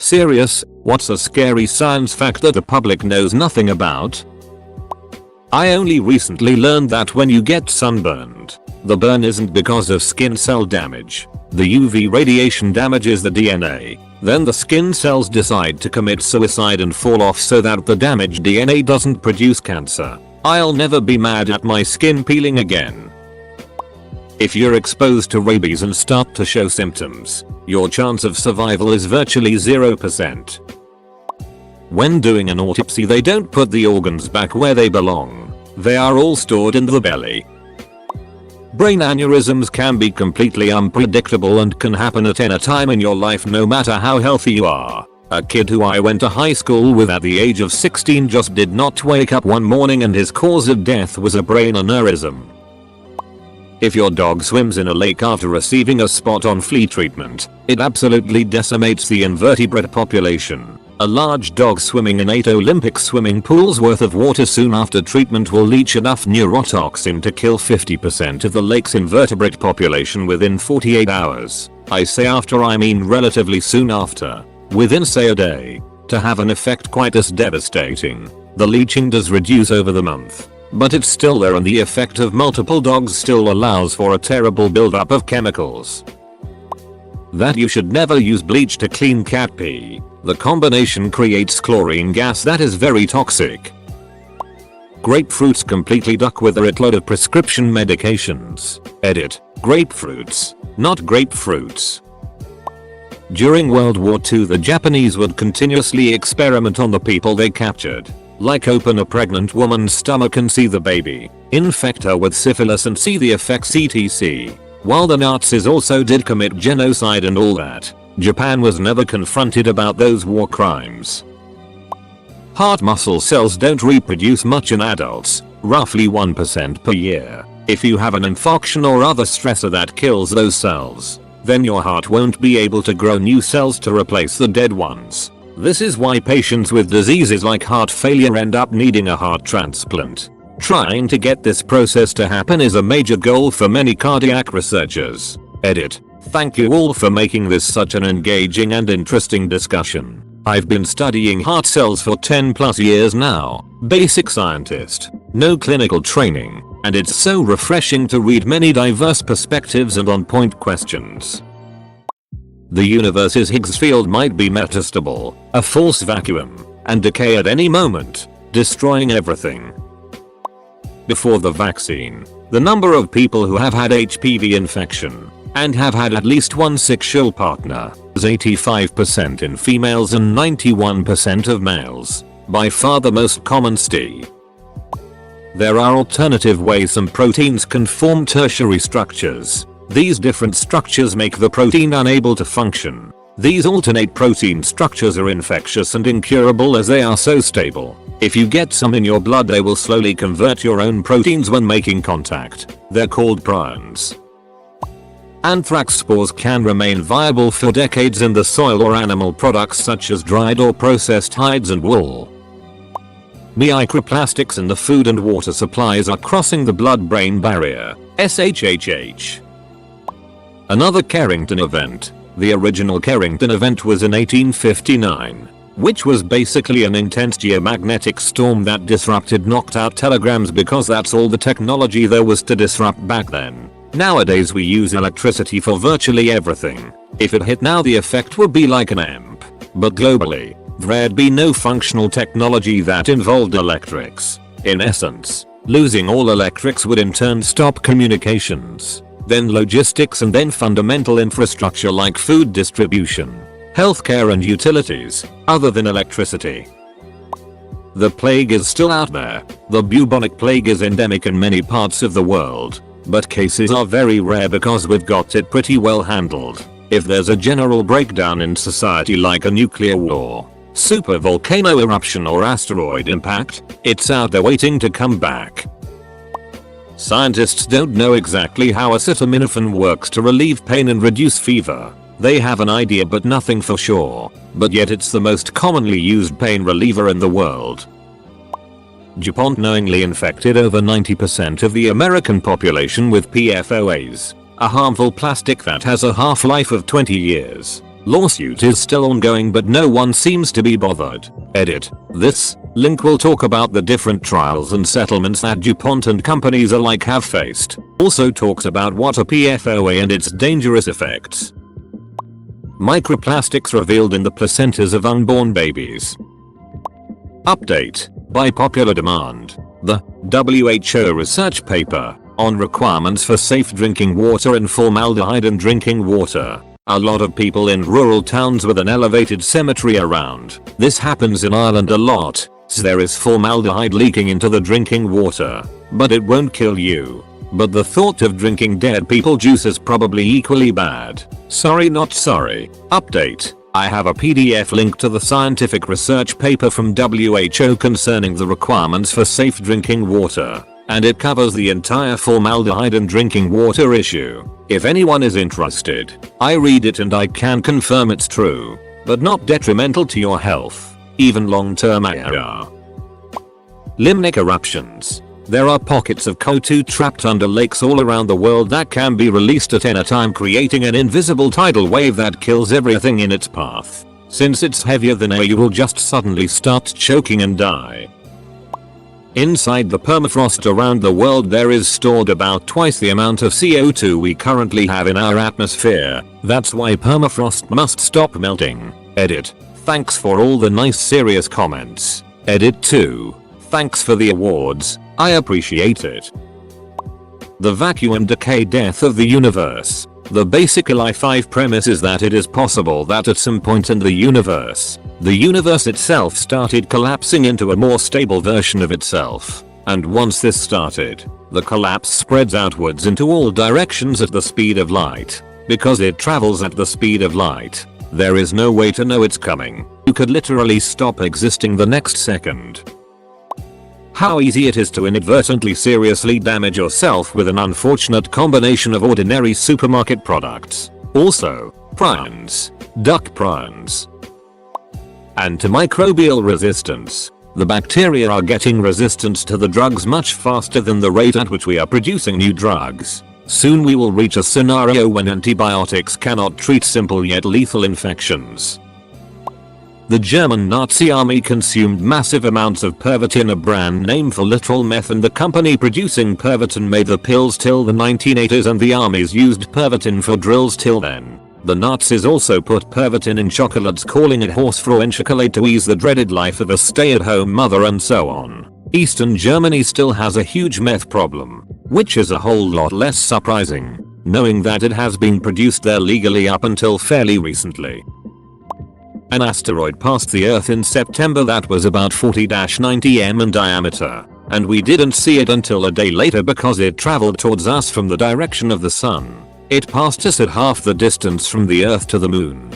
Serious, what's a scary science fact that the public knows nothing about? I only recently learned that when you get sunburned, the burn isn't because of skin cell damage. The UV radiation damages the DNA. Then the skin cells decide to commit suicide and fall off so that the damaged DNA doesn't produce cancer. I'll never be mad at my skin peeling again. If you're exposed to rabies and start to show symptoms, your chance of survival is virtually 0%. When doing an autopsy, they don't put the organs back where they belong. They are all stored in the belly. Brain aneurysms can be completely unpredictable and can happen at any time in your life, no matter how healthy you are. A kid who I went to high school with at the age of 16 just did not wake up one morning and his cause of death was a brain aneurysm. If your dog swims in a lake after receiving a spot-on flea treatment, it absolutely decimates the invertebrate population. A large dog swimming in 8 Olympic swimming pools worth of water soon after treatment will leach enough neurotoxin to kill 50% of the lake's invertebrate population within 48 hours. I say after, I mean relatively soon after. Within say a day. To have an effect quite as devastating. The leaching does reduce over the month, but it's still there, and the effect of multiple dogs still allows for a terrible buildup of chemicals. That you should never use bleach to clean cat pee. The combination creates chlorine gas that is very toxic. Grapefruits completely duck with a shitload of prescription medications. Edit. Grapefruits, not grapefruits. During World War II, the Japanese would continuously experiment on the people they captured. Like open a pregnant woman's stomach and see the baby, infect her with syphilis and see the effects etc. While the Nazis also did commit genocide and all that, Japan was never confronted about those war crimes. Heart muscle cells don't reproduce much in adults, roughly 1% per year. If you have an infarction or other stressor that kills those cells, then your heart won't be able to grow new cells to replace the dead ones. This is why patients with diseases like heart failure end up needing a heart transplant. Trying to get this process to happen is a major goal for many cardiac researchers. Edit. Thank you all for making this such an engaging and interesting discussion. I've been studying heart cells for 10+ years now. Basic scientist. No clinical training. And it's so refreshing to read many diverse perspectives and on-point questions. The universe's Higgs field might be metastable, a false vacuum, and decay at any moment, destroying everything. Before the vaccine, the number of people who have had HPV infection and have had at least one sexual partner was 85% in females and 91% of males, by far the most common STI. There are alternative ways some proteins can form tertiary structures. These different structures make the protein unable to function. These alternate protein structures are infectious and incurable as they are so stable. If you get some in your blood, they will slowly convert your own proteins when making contact. They're called prions. Anthrax spores can remain viable for decades in the soil or animal products such as dried or processed hides and wool. Microplastics in the food and water supplies are crossing the blood-brain barrier. SHHH. Another Carrington event. The original Carrington event was in 1859, which was basically an intense geomagnetic storm that disrupted, knocked out telegrams because that's all the technology there was to disrupt back then. Nowadays we use electricity for virtually everything. If it hit now, the effect would be like an amp. But globally, there'd be no functional technology that involved electrics. In essence, losing all electrics would in turn stop communications, then logistics, and then fundamental infrastructure like food distribution, healthcare and utilities, other than electricity. The plague is still out there. The bubonic plague is endemic in many parts of the world, but cases are very rare because we've got it pretty well handled. If there's a general breakdown in society like a nuclear war, super volcano eruption or asteroid impact, it's out there waiting to come back. Scientists don't know exactly how acetaminophen works to relieve pain and reduce fever. They have an idea but nothing for sure, but yet it's the most commonly used pain reliever in the world. DuPont knowingly infected over 90% of the American population with PFOAs, a harmful plastic that has a half-life of 20 years. Lawsuit is still ongoing but no one seems to be bothered. Edit. This link will talk about the different trials and settlements that DuPont and companies alike have faced. Also talks about what a PFOA and its dangerous effects. Microplastics revealed in the placentas of unborn babies. Update. By popular demand, the WHO research paper on requirements for safe drinking water and formaldehyde in drinking water. A lot of people in rural towns with an elevated cemetery around. This happens in Ireland a lot, so there is formaldehyde leaking into the drinking water. But it won't kill you. But the thought of drinking dead people juice is probably equally bad. Sorry not sorry. Update. I have a PDF link to the scientific research paper from WHO concerning the requirements for safe drinking water. And it covers the entire formaldehyde and drinking water issue. If anyone is interested, I read it and I can confirm it's true, but not detrimental to your health, even long-term AR. Limnic eruptions. There are pockets of CO2 trapped under lakes all around the world that can be released at any time, creating an invisible tidal wave that kills everything in its path. Since it's heavier than air, you will just suddenly start choking and die. Inside the permafrost around the world there is stored about twice the amount of CO2 we currently have in our atmosphere. That's why permafrost must stop melting. Edit. Thanks for all the nice serious comments. Edit 2. Thanks for the awards. I appreciate it. The vacuum decay death of the universe. The basic Li5 premise is that it is possible that at some point in the universe itself started collapsing into a more stable version of itself. And once this started, the collapse spreads outwards into all directions at the speed of light. Because it travels at the speed of light, there is no way to know it's coming. You could literally stop existing the next second. How easy it is to inadvertently seriously damage yourself with an unfortunate combination of ordinary supermarket products. Also, prions, duck prions. Antimicrobial resistance. The bacteria are getting resistant to the drugs much faster than the rate at which we are producing new drugs. Soon we will reach a scenario when antibiotics cannot treat simple yet lethal infections. The German Nazi army consumed massive amounts of Pervitin, a brand name for literal meth, and the company producing Pervitin made the pills till the 1980s, and the armies used Pervitin for drills till then. The Nazis also put Pervitin in chocolates, calling it Hausfrau chocolate to ease the dreaded life of a stay-at-home mother, and so on. Eastern Germany still has a huge meth problem, which is a whole lot less surprising, knowing that it has been produced there legally up until fairly recently. An asteroid passed the Earth in September that was about 40-90 m in diameter, and we didn't see it until a day later because it traveled towards us from the direction of the sun. It passed us at half the distance from the Earth to the moon.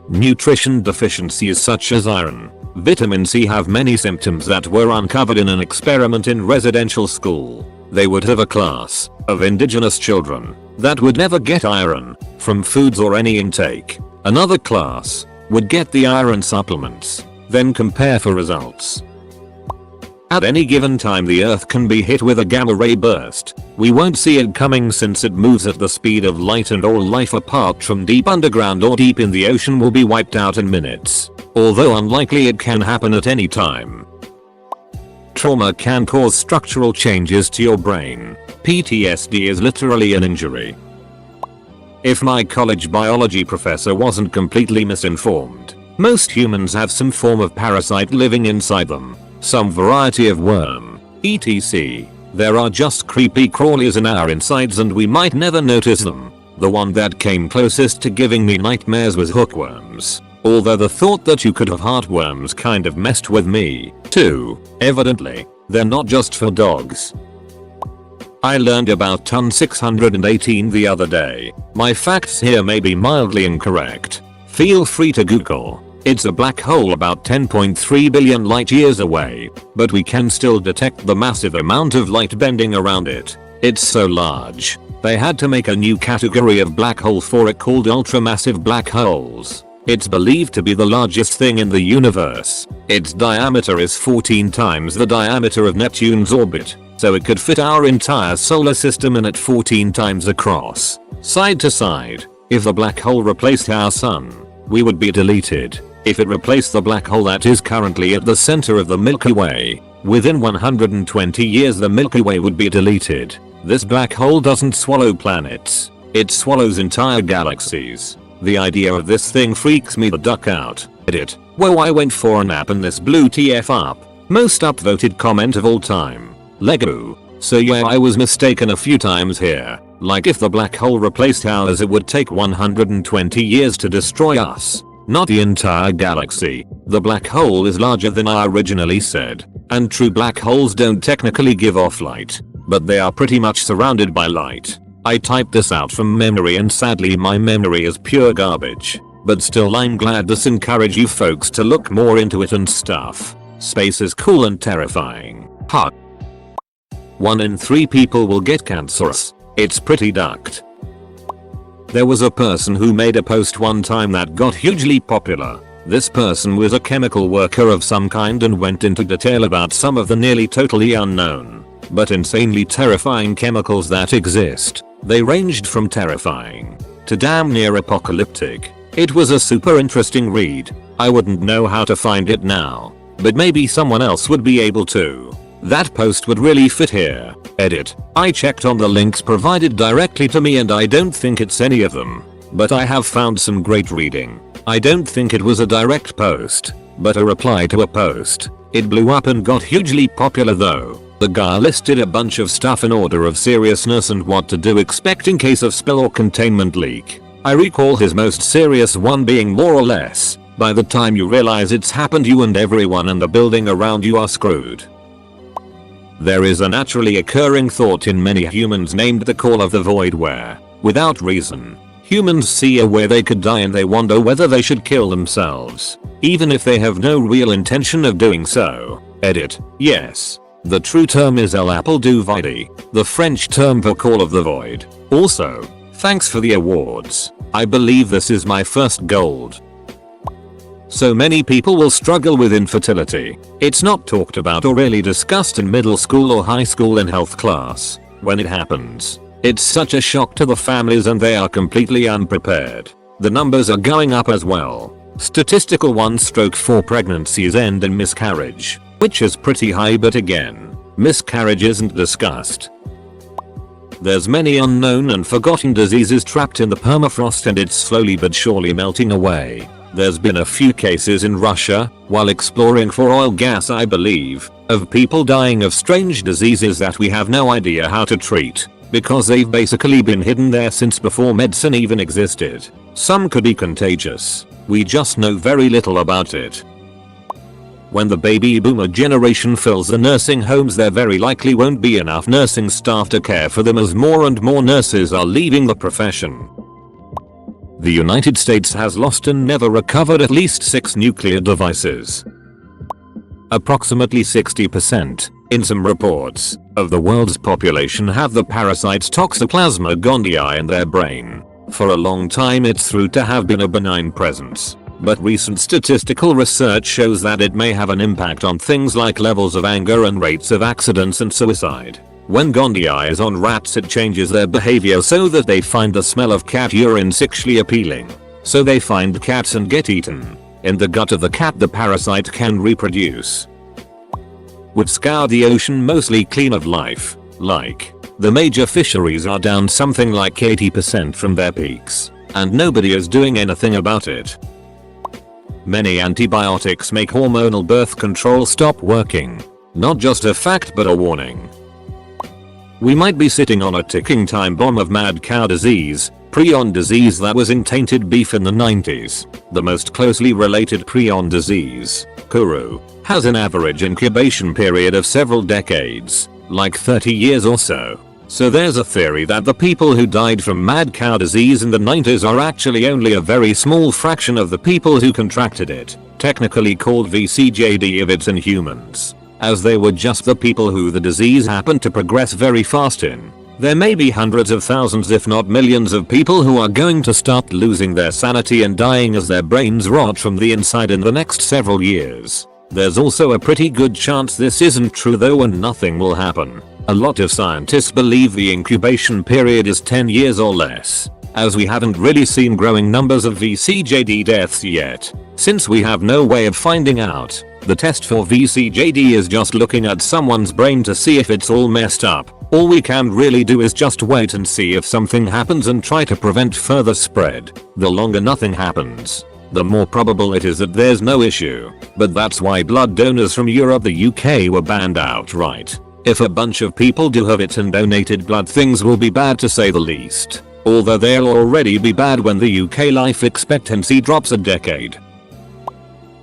Nutrition deficiencies such as iron, vitamin C have many symptoms that were uncovered in an experiment in residential school. They would have a class of indigenous children that would never get iron from foods or any intake. Another class would get the iron supplements, then compare for results. At any given time the Earth can be hit with a gamma ray burst. We won't see it coming since it moves at the speed of light, and all life apart from deep underground or deep in the ocean will be wiped out in minutes. Although unlikely, it can happen at any time. Trauma can cause structural changes to your brain. PTSD is literally an injury. If my college biology professor wasn't completely misinformed, most humans have some form of parasite living inside them. Some variety of worm, etc. There are just creepy crawlies in our insides and we might never notice them. The one that came closest to giving me nightmares was hookworms. Although the thought that you could have heartworms kind of messed with me, too. Evidently, they're not just for dogs. I learned about ton 618 the other day. My facts here may be mildly incorrect. Feel free to Google. It's a black hole about 10.3 billion light years away, but we can still detect the massive amount of light bending around it. It's so large, they had to make a new category of black hole for it called ultramassive black holes. It's believed to be the largest thing in the universe. Its diameter is 14 times the diameter of Neptune's orbit, so it could fit our entire solar system in it 14 times across. Side to side, If the black hole replaced our sun, we would be deleted. If it replaced the black hole that is currently at the center of the Milky Way, within 120 years the Milky Way would be deleted. This black hole doesn't swallow planets. It swallows entire galaxies. The idea of this thing freaks me the duck out. Edit. Whoa, I went for a nap and this blew TF up. Most upvoted comment of all time. Lego. So yeah, I was mistaken a few times here. Like if the black hole replaced ours, it would take 120 years to destroy us. Not the entire galaxy. The black hole is larger than I originally said. And true black holes don't technically give off light, but they are pretty much surrounded by light. I typed this out from memory and sadly my memory is pure garbage. But still I'm glad this encouraged you folks to look more into it and stuff. Space is cool and terrifying. Ha. 1 in 3 people will get cancerous. It's pretty ducked. There was a person who made a post one time that got hugely popular. This person was a chemical worker of some kind and went into detail about some of the nearly totally unknown, but insanely terrifying chemicals that exist. They ranged from terrifying to damn near apocalyptic. It was a super interesting read. I wouldn't know how to find it now, but maybe someone else would be able to. That post would really fit here. Edit. I checked on the links provided directly to me and I don't think it's any of them. But I have found some great reading. I don't think it was a direct post, but a reply to a post. It blew up and got hugely popular though. The guy listed a bunch of stuff in order of seriousness and what to do expect in case of spill or containment leak. I recall his most serious one being more or less, by the time you realize it's happened, you and everyone in the building around you are screwed. There is a naturally occurring thought in many humans named the call of the void where, without reason, humans see a way they could die and they wonder whether they should kill themselves, even if they have no real intention of doing so. Edit. Yes. The true term is el appel du vide, the French term for call of the void. Also, thanks for the awards. I believe this is my first gold. So many people will struggle with infertility. It's not talked about or really discussed in middle school or high school in health class. When it happens, it's such a shock to the families and they are completely unprepared. The numbers are going up as well. Statistical 1/4 pregnancies end in miscarriage, which is pretty high, but again, miscarriage isn't discussed. There's many unknown and forgotten diseases trapped in the permafrost and it's slowly but surely melting away. There's been a few cases in Russia, while exploring for oil gas I believe, of people dying of strange diseases that we have no idea how to treat, because they've basically been hidden there since before medicine even existed. Some could be contagious. We just know very little about it. When the baby boomer generation fills the nursing homes, there very likely won't be enough nursing staff to care for them as more and more nurses are leaving the profession. The United States has lost and never recovered at least 6 nuclear devices. Approximately 60%, in some reports, of the world's population have the parasites Toxoplasma gondii in their brain. For a long time it's thought to have been a benign presence, but recent statistical research shows that it may have an impact on things like levels of anger and rates of accidents and suicide. When gondii is on rats, it changes their behavior so that they find the smell of cat urine sexually appealing. So they find cats and get eaten. In the gut of the cat the parasite can reproduce. Would scour the ocean mostly clean of life, like, the major fisheries are down something like 80% from their peaks, and nobody is doing anything about it. Many antibiotics make hormonal birth control stop working. Not just a fact but a warning. We might be sitting on a ticking time bomb of mad cow disease, prion disease that was in tainted beef in the 90s. The most closely related prion disease, kuru, has an average incubation period of several decades, like 30 years or so. So there's a theory that the people who died from mad cow disease in the 90s are actually only a very small fraction of the people who contracted it, technically called VCJD if it's in humans, as they were just the people who the disease happened to progress very fast in. There may be hundreds of thousands if not millions of people who are going to start losing their sanity and dying as their brains rot from the inside in the next several years. There's also a pretty good chance this isn't true though and nothing will happen. A lot of scientists believe the incubation period is 10 years or less, as we haven't really seen growing numbers of VCJD deaths yet. Since we have no way of finding out, the test for VCJD is just looking at someone's brain to see if it's all messed up. All we can really do is just wait and see if something happens and try to prevent further spread. The longer nothing happens, the more probable it is that there's no issue. But that's why blood donors from Europe, the UK were banned outright. If a bunch of people do have it and donated blood, things will be bad to say the least. Although they'll already be bad when the UK life expectancy drops a decade.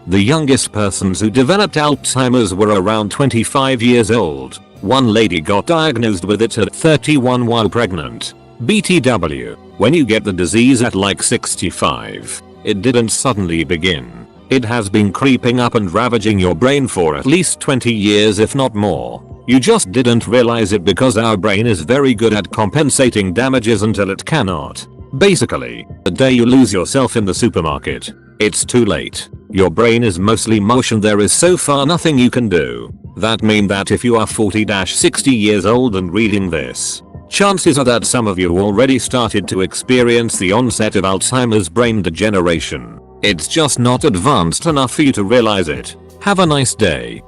The youngest persons who developed Alzheimer's were around 25 years old. One lady got diagnosed with it at 31 while pregnant. BTW, when you get the disease at like 65, it didn't suddenly begin. It has been creeping up and ravaging your brain for at least 20 years if not more. You just didn't realize it because our brain is very good at compensating damages until it cannot. Basically, the day you lose yourself in the supermarket, it's too late. Your brain is mostly mush and there is so far nothing you can do. That means that if you are 40-60 years old and reading this, chances are that some of you already started to experience the onset of Alzheimer's brain degeneration. It's just not advanced enough for you to realize it. Have a nice day.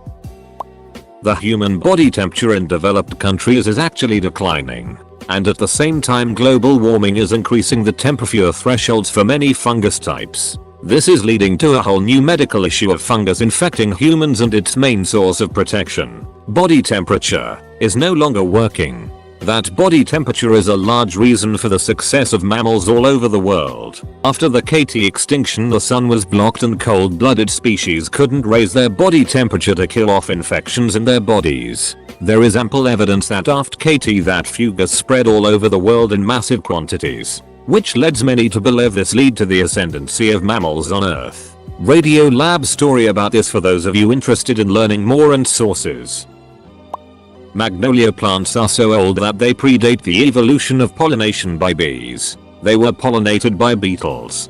The human body temperature in developed countries is actually declining. And at the same time global warming is increasing the temperature thresholds for many fungus types. This is leading to a whole new medical issue of fungus infecting humans, and its main source of protection, body temperature, is no longer working. That body temperature is a large reason for the success of mammals all over the world. After the KT extinction, the sun was blocked and cold-blooded species couldn't raise their body temperature to kill off infections in their bodies. There is ample evidence that after KT that fungus spread all over the world in massive quantities, which leads many to believe this led to the ascendancy of mammals on Earth. Radio Lab story about this for those of you interested in learning more and sources. Magnolia plants are so old that they predate the evolution of pollination by bees. They were pollinated by beetles.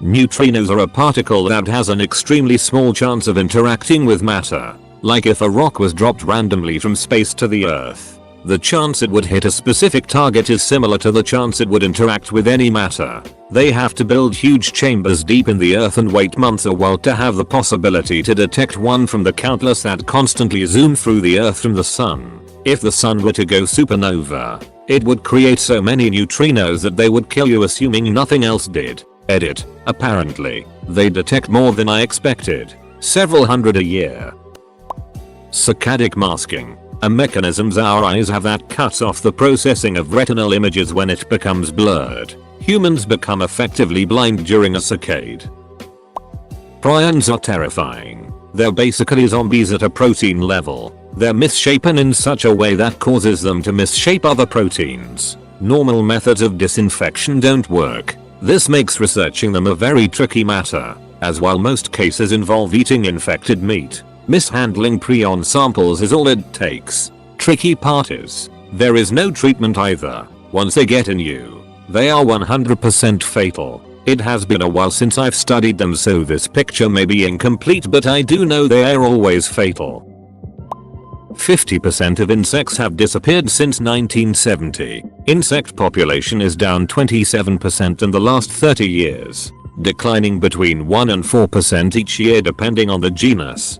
Neutrinos are a particle that has an extremely small chance of interacting with matter. Like if a rock was dropped randomly from space to the Earth, the chance it would hit a specific target is similar to the chance it would interact with any matter. They have to build huge chambers deep in the earth and wait months or while to have the possibility to detect one from the countless that constantly zoom through the earth from the sun. If the sun were to go supernova, it would create so many neutrinos that they would kill you, assuming nothing else did. Edit. Apparently, they detect more than I expected. Several hundred a year. Saccadic masking. A mechanism our eyes have that cuts off the processing of retinal images when it becomes blurred. Humans become effectively blind during a saccade. Prions are terrifying. They're basically zombies at a protein level. They're misshapen in such a way that causes them to misshape other proteins. Normal methods of disinfection don't work. This makes researching them a very tricky matter, as while most cases involve eating infected meat, mishandling prion samples is all it takes. Tricky part is, there is no treatment either. Once they get in you, they are 100% fatal. It has been a while since I've studied them, so this picture may be incomplete, but I do know they are always fatal. 50% of insects have disappeared since 1970. Insect population is down 27% in the last 30 years, declining between 1 and 4% each year depending on the genus.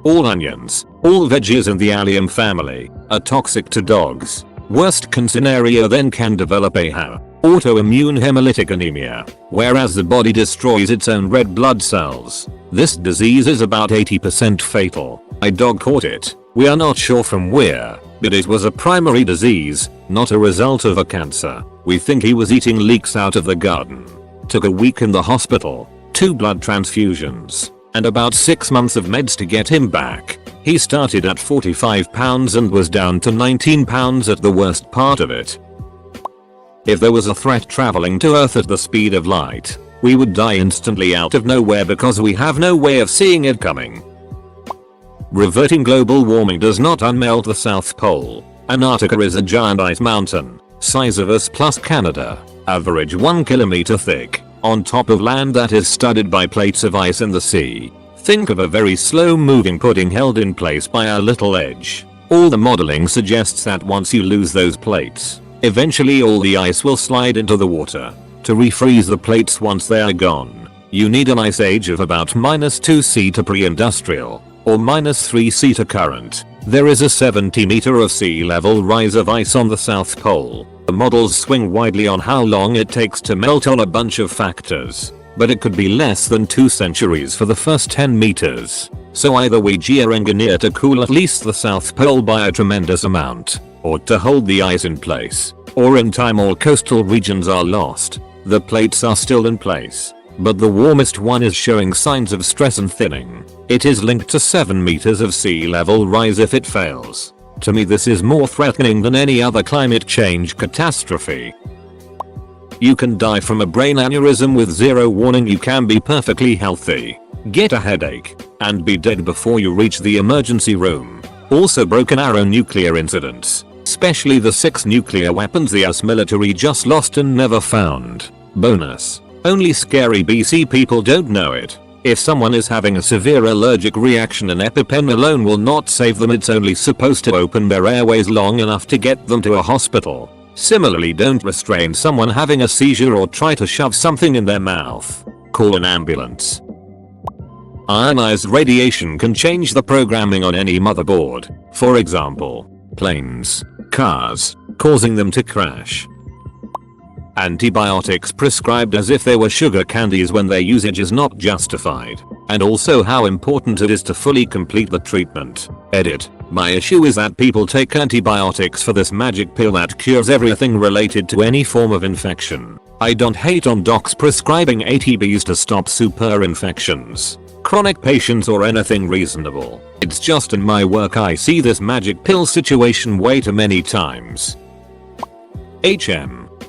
All onions, all veggies in the allium family, are toxic to dogs. Worst case scenario then can develop AHA, autoimmune hemolytic anemia, whereas the body destroys its own red blood cells. This disease is about 80% fatal. My dog caught it. We are not sure from where, but it was a primary disease, not a result of a cancer. We think he was eating leeks out of the garden. Took a week in the hospital, 2 blood transfusions, and about 6 months of meds to get him back. He started at 45 pounds and was down to 19 pounds at the worst part of it. If there was a threat traveling to Earth at the speed of light, we would die instantly out of nowhere because we have no way of seeing it coming. Reverting global warming does not unmelt the South Pole. Antarctica is a giant ice mountain, size of us plus Canada, average 1 kilometer thick, on top of land that is studded by plates of ice in the sea. Think of a very slow moving pudding held in place by a little edge. All the modeling suggests that once you lose those plates, Eventually all the ice will slide into the water. To refreeze the plates once they are gone, you need an ice age of about -2C to pre-industrial, or -3C to current. There is a 70 meter of sea level rise of ice on the South Pole. The models swing widely on how long it takes to melt on a bunch of factors, but it could be less than 2 centuries for the first 10 meters. So either we geoengineer to cool at least the South Pole by a tremendous amount, or to hold the ice in place, or in time all coastal regions are lost. The plates are still in place, but the warmest one is showing signs of stress and thinning. It is linked to 7 meters of sea level rise if it fails. To me this is more threatening than any other climate change catastrophe. You can die from a brain aneurysm with zero warning. You can be perfectly healthy, get a headache, and be dead before you reach the emergency room. Also broken arrow nuclear incidents, especially the 6 nuclear weapons the US military just lost and never found. Bonus: only scary BC people don't know it. If someone is having a severe allergic reaction, an EpiPen alone will not save them. It's only supposed to open their airways long enough to get them to a hospital. Similarly, don't restrain someone having a seizure or try to shove something in their mouth. Call an ambulance. Ionized radiation can change the programming on any motherboard. For example, planes, cars, causing them to crash. Antibiotics prescribed as if they were sugar candies when their usage is not justified. And also how important it is to fully complete the treatment. Edit: my issue is that people take antibiotics for this magic pill that cures everything related to any form of infection. I don't hate on docs prescribing ATBs to stop super infections, chronic patients, or anything reasonable. It's just in my work I see this magic pill situation way too many times.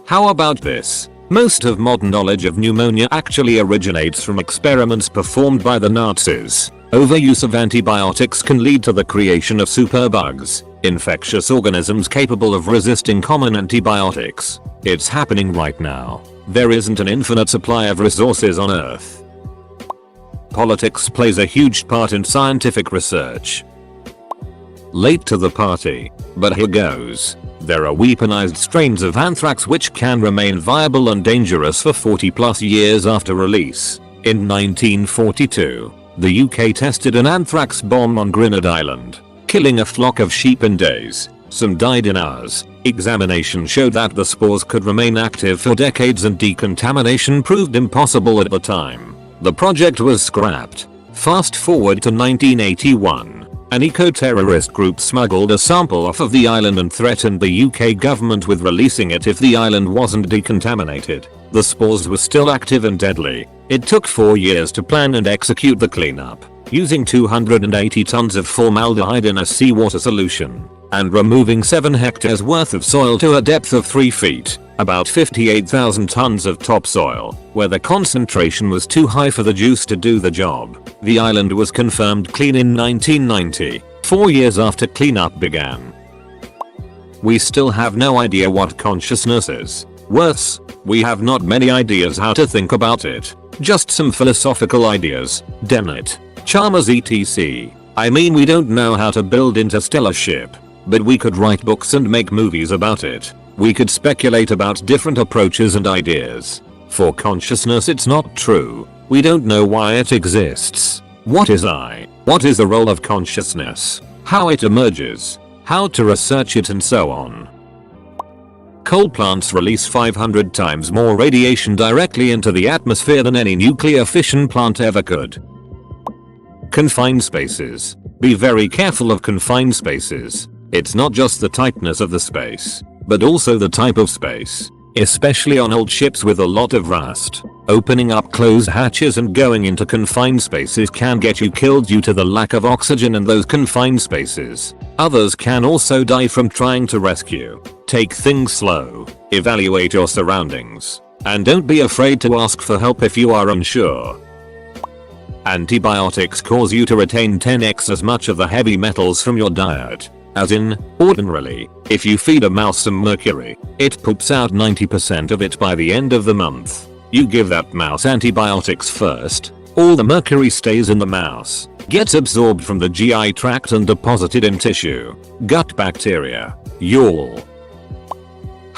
How about this? Most of modern knowledge of pneumonia actually originates from experiments performed by the Nazis. Overuse of antibiotics can lead to the creation of superbugs, infectious organisms capable of resisting common antibiotics. It's happening right now. There isn't an infinite supply of resources on Earth. Politics plays a huge part in scientific research. Late to the party, but here goes. There are weaponized strains of anthrax which can remain viable and dangerous for 40+ years after release. In 1942, the UK tested an anthrax bomb on Grenade Island, killing a flock of sheep in days. Some died in hours. Examination showed that the spores could remain active for decades and decontamination proved impossible at the time. The project was scrapped. Fast forward to 1981. An eco-terrorist group smuggled a sample off of the island and threatened the UK government with releasing it if the island wasn't decontaminated. The spores were still active and deadly. It took 4 years to plan and execute the cleanup, using 280 tons of formaldehyde in a seawater solution, and removing 7 hectares worth of soil to a depth of 3 feet, about 58,000 tons of topsoil, where the concentration was too high for the juice to do the job. The island was confirmed clean in 1990, 4 years after cleanup began. We still have no idea what consciousness is. Worse, we have not many ideas how to think about it. Just some philosophical ideas. Dennett, Chalmers etc. I mean, we don't know how to build interstellar ship, but we could write books and make movies about it. We could speculate about different approaches and ideas. For consciousness, it's not true. We don't know why it exists. What is I? What is the role of consciousness? How it emerges? How to research it, and so on. Coal plants release 500 times more radiation directly into the atmosphere than any nuclear fission plant ever could. Confined spaces. Be very careful of confined spaces. It's not just the tightness of the space, but also the type of space. Especially on old ships with a lot of rust. Opening up closed hatches and going into confined spaces can get you killed due to the lack of oxygen in those confined spaces. Others can also die from trying to rescue. Take things slow, evaluate your surroundings, and don't be afraid to ask for help if you are unsure. Antibiotics cause you to retain 10x as much of the heavy metals from your diet. As in, ordinarily, if you feed a mouse some mercury, it poops out 90% of it by the end of the month. You give that mouse antibiotics first, all the mercury stays in the mouse, gets absorbed from the GI tract and deposited in tissue, gut bacteria, yawl.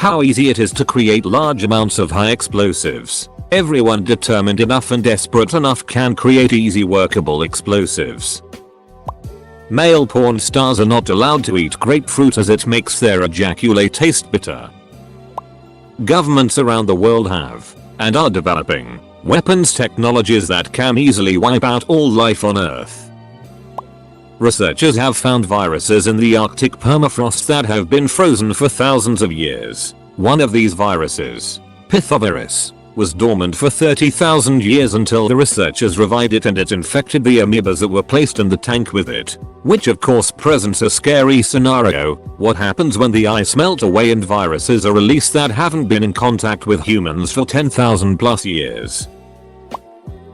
how easy it is to create large amounts of high explosives. Everyone determined enough and desperate enough can create easy workable explosives. Male porn stars are not allowed to eat grapefruit as it makes their ejaculate taste bitter. Governments around the world have, and are developing, weapons technologies that can easily wipe out all life on Earth. Researchers have found viruses in the Arctic permafrost that have been frozen for thousands of years. One of these viruses, Pythovirus, was dormant for 30,000 years until the researchers revived it and it infected the amoebas that were placed in the tank with it. Which of course presents a scary scenario. What happens when the ice melts away and viruses are released that haven't been in contact with humans for 10,000 plus years?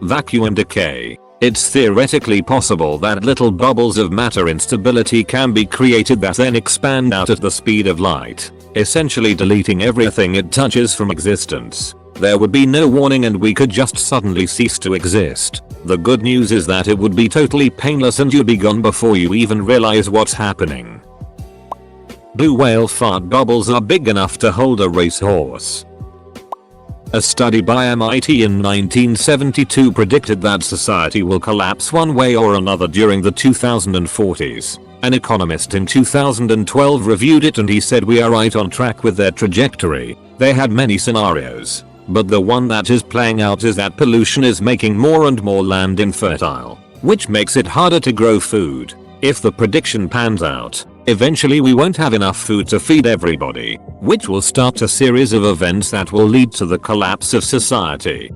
Vacuum decay. It's theoretically possible that little bubbles of matter instability can be created that then expand out at the speed of light, essentially deleting everything it touches from existence. There would be no warning and we could just suddenly cease to exist. The good news is that it would be totally painless and you'd be gone before you even realize what's happening. Blue whale fart bubbles are big enough to hold a racehorse. A study by MIT in 1972 predicted that society will collapse one way or another during the 2040s. An economist in 2012 reviewed it and he said we are right on track with their trajectory. They had many scenarios, but the one that is playing out is that pollution is making more and more land infertile, which makes it harder to grow food. If the prediction pans out, eventually we won't have enough food to feed everybody, which will start a series of events that will lead to the collapse of society.